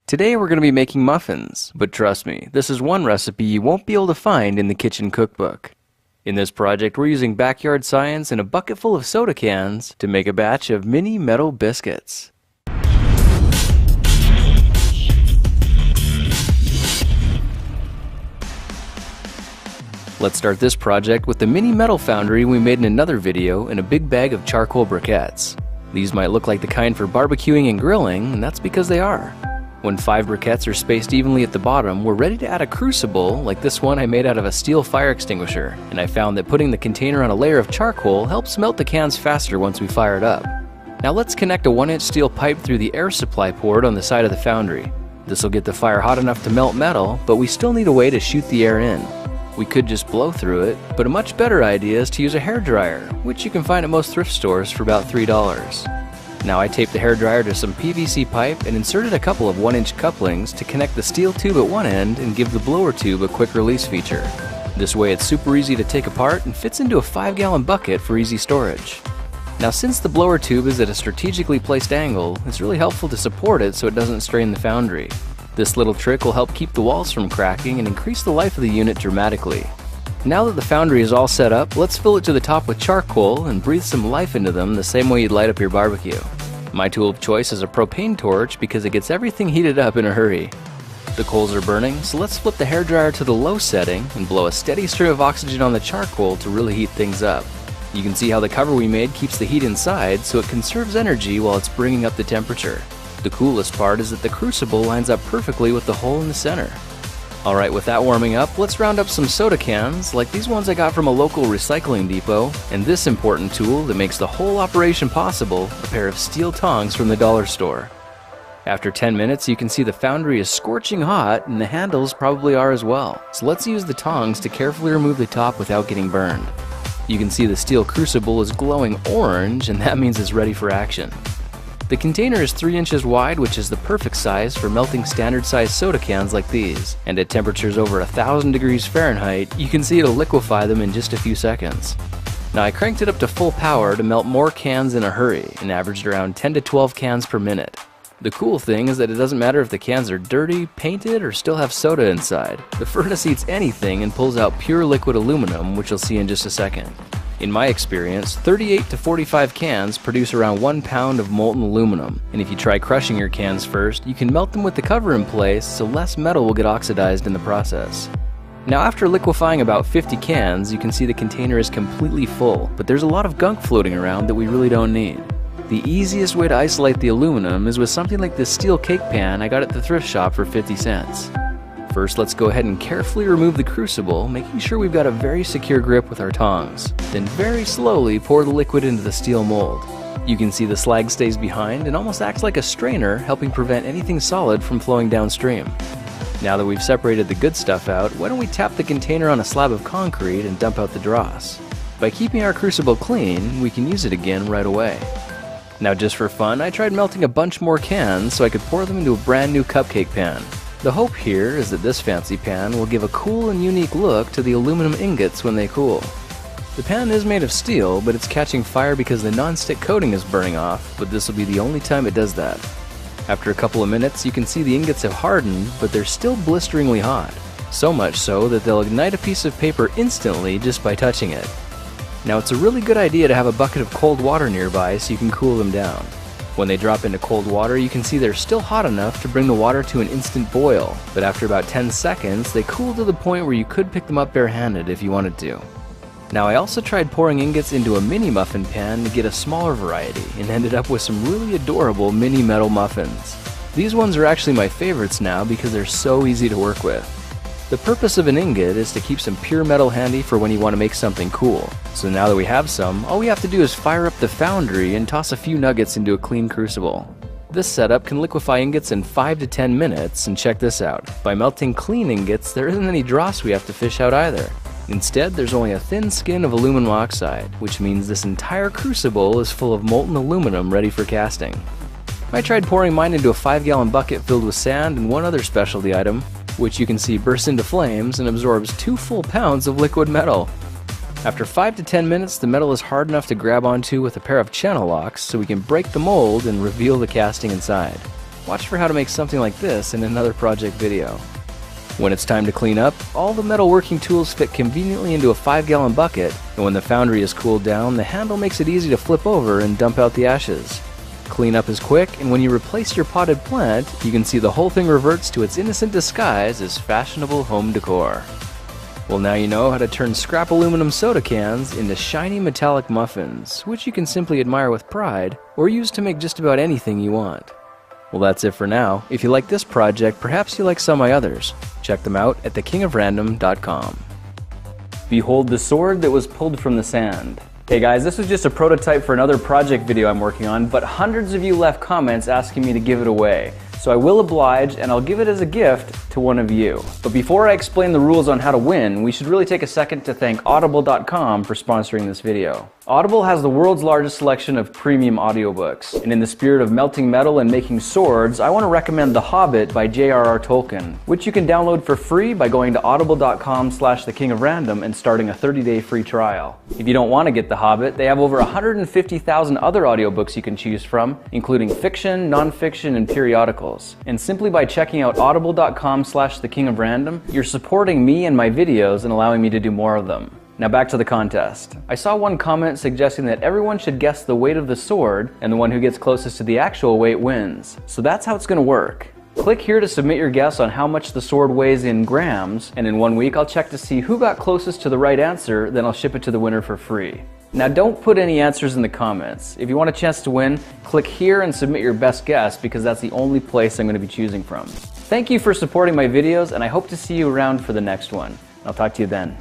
Today we're going to be making muffins, but trust me, this is one recipe you won't be able to find in the kitchen cookbook. In this project we're using backyard science and a bucket full of soda cans to make a batch of mini metal biscuits. Let's start this project with the mini metal foundry we made in another video and a big bag of charcoal briquettes. These might look like the kind for barbecuing and grilling, and that's because they are. When 5 briquettes are spaced evenly at the bottom, we're ready to add a crucible like this one I made out of a steel fire extinguisher, and I found that putting the container on a layer of charcoal helps melt the cans faster once we fire it up. Now let's connect a 1-inch steel pipe through the air supply port on the side of the foundry. This will get the fire hot enough to melt metal, but we still need a way to shoot the air in. We could just blow through it, but a much better idea is to use a hairdryer, which you can find at most thrift stores for about $3. Now I taped the hairdryer to some PVC pipe and inserted a couple of 1-inch couplings to connect the steel tube at one end and give the blower tube a quick release feature. This way it's super easy to take apart and fits into a 5-gallon bucket for easy storage. Now since the blower tube is at a strategically placed angle, it's really helpful to support it so it doesn't strain the foundry. This little trick will help keep the walls from cracking and increase the life of the unit dramatically. Now that the foundry is all set up, let's fill it to the top with charcoal and breathe some life into them the same way you'd light up your barbecue. My tool of choice is a propane torch because it gets everything heated up in a hurry. The coals are burning, so let's flip the hairdryer to the low setting and blow a steady stream of oxygen on the charcoal to really heat things up. You can see how the cover we made keeps the heat inside so it conserves energy while it's bringing up the temperature. The coolest part is that the crucible lines up perfectly with the hole in the center. Alright, with that warming up, let's round up some soda cans, like these ones I got from a local recycling depot, and this important tool that makes the whole operation possible, a pair of steel tongs from the dollar store. After 10 minutes, you can see the foundry is scorching hot, and the handles probably are as well, so let's use the tongs to carefully remove the top without getting burned. You can see the steel crucible is glowing orange, and that means it's ready for action. The container is 3 inches wide, which is the perfect size for melting standard-sized soda cans like these, and at temperatures over 1,000 degrees Fahrenheit, you can see it'll liquefy them in just a few seconds. Now I cranked it up to full power to melt more cans in a hurry, and averaged around 10 to 12 cans per minute. The cool thing is that it doesn't matter if the cans are dirty, painted, or still have soda inside. The furnace eats anything and pulls out pure liquid aluminum, which you'll see in just a second. In my experience, 38 to 45 cans produce around 1 pound of molten aluminum, and if you try crushing your cans first, you can melt them with the cover in place so less metal will get oxidized in the process. Now after liquefying about 50 cans, you can see the container is completely full, but there's a lot of gunk floating around that we really don't need. The easiest way to isolate the aluminum is with something like this steel cake pan I got at the thrift shop for 50 cents. First, let's go ahead and carefully remove the crucible, making sure we've got a very secure grip with our tongs. Then very slowly pour the liquid into the steel mold. You can see the slag stays behind and almost acts like a strainer, helping prevent anything solid from flowing downstream. Now that we've separated the good stuff out, why don't we tap the container on a slab of concrete and dump out the dross. By keeping our crucible clean, we can use it again right away. Now just for fun, I tried melting a bunch more cans so I could pour them into a brand new cupcake pan. The hope here is that this fancy pan will give a cool and unique look to the aluminum ingots when they cool. The pan is made of steel, but it's catching fire because the non-stick coating is burning off, but this will be the only time it does that. After a couple of minutes, you can see the ingots have hardened, but they're still blisteringly hot. So much so that they'll ignite a piece of paper instantly just by touching it. Now it's a really good idea to have a bucket of cold water nearby so you can cool them down. When they drop into cold water, you can see they're still hot enough to bring the water to an instant boil, but after about 10 seconds, they cool to the point where you could pick them up barehanded if you wanted to. Now I also tried pouring ingots into a mini muffin pan to get a smaller variety, and ended up with some really adorable mini metal muffins. These ones are actually my favorites now because they're so easy to work with. The purpose of an ingot is to keep some pure metal handy for when you want to make something cool. So now that we have some, all we have to do is fire up the foundry and toss a few nuggets into a clean crucible. This setup can liquefy ingots in 5 to 10 minutes, and check this out. By melting clean ingots, there isn't any dross we have to fish out either. Instead, there's only a thin skin of aluminum oxide, which means this entire crucible is full of molten aluminum ready for casting. I tried pouring mine into a 5-gallon bucket filled with sand and one other specialty item, which you can see bursts into flames and absorbs 2 full pounds of liquid metal. After 5 to 10 minutes, the metal is hard enough to grab onto with a pair of channel locks so we can break the mold and reveal the casting inside. Watch for how to make something like this in another project video. When it's time to clean up, all the metal working tools fit conveniently into a 5-gallon bucket, and when the foundry is cooled down, the handle makes it easy to flip over and dump out the ashes. Cleanup is quick, and when you replace your potted plant, you can see the whole thing reverts to its innocent disguise as fashionable home decor. Well, now you know how to turn scrap aluminum soda cans into shiny metallic muffins, which you can simply admire with pride, or use to make just about anything you want. Well, that's it for now. If you like this project, perhaps you like some of my others. Check them out at thekingofrandom.com. Behold the sword that was pulled from the sand. Hey guys, this was just a prototype for another project video I'm working on, but hundreds of you left comments asking me to give it away. So I will oblige, and I'll give it as a gift to one of you. But before I explain the rules on how to win, we should really take a second to thank Audible.com for sponsoring this video. Audible has the world's largest selection of premium audiobooks, and in the spirit of melting metal and making swords, I want to recommend The Hobbit by J.R.R. Tolkien, which you can download for free by going to audible.com/thekingofrandom and starting a 30-day free trial. If you don't want to get The Hobbit, they have over 150,000 other audiobooks you can choose from, including fiction, non-fiction, and periodicals. And simply by checking out audible.com/thekingofrandom, you're supporting me and my videos and allowing me to do more of them. Now back to the contest. I saw one comment suggesting that everyone should guess the weight of the sword, and the one who gets closest to the actual weight wins. So that's how it's going to work. Click here to submit your guess on how much the sword weighs in grams, and in 1 week I'll check to see who got closest to the right answer, then I'll ship it to the winner for free. Now don't put any answers in the comments. If you want a chance to win, click here and submit your best guess, because that's the only place I'm going to be choosing from. Thank you for supporting my videos, and I hope to see you around for the next one. I'll talk to you then.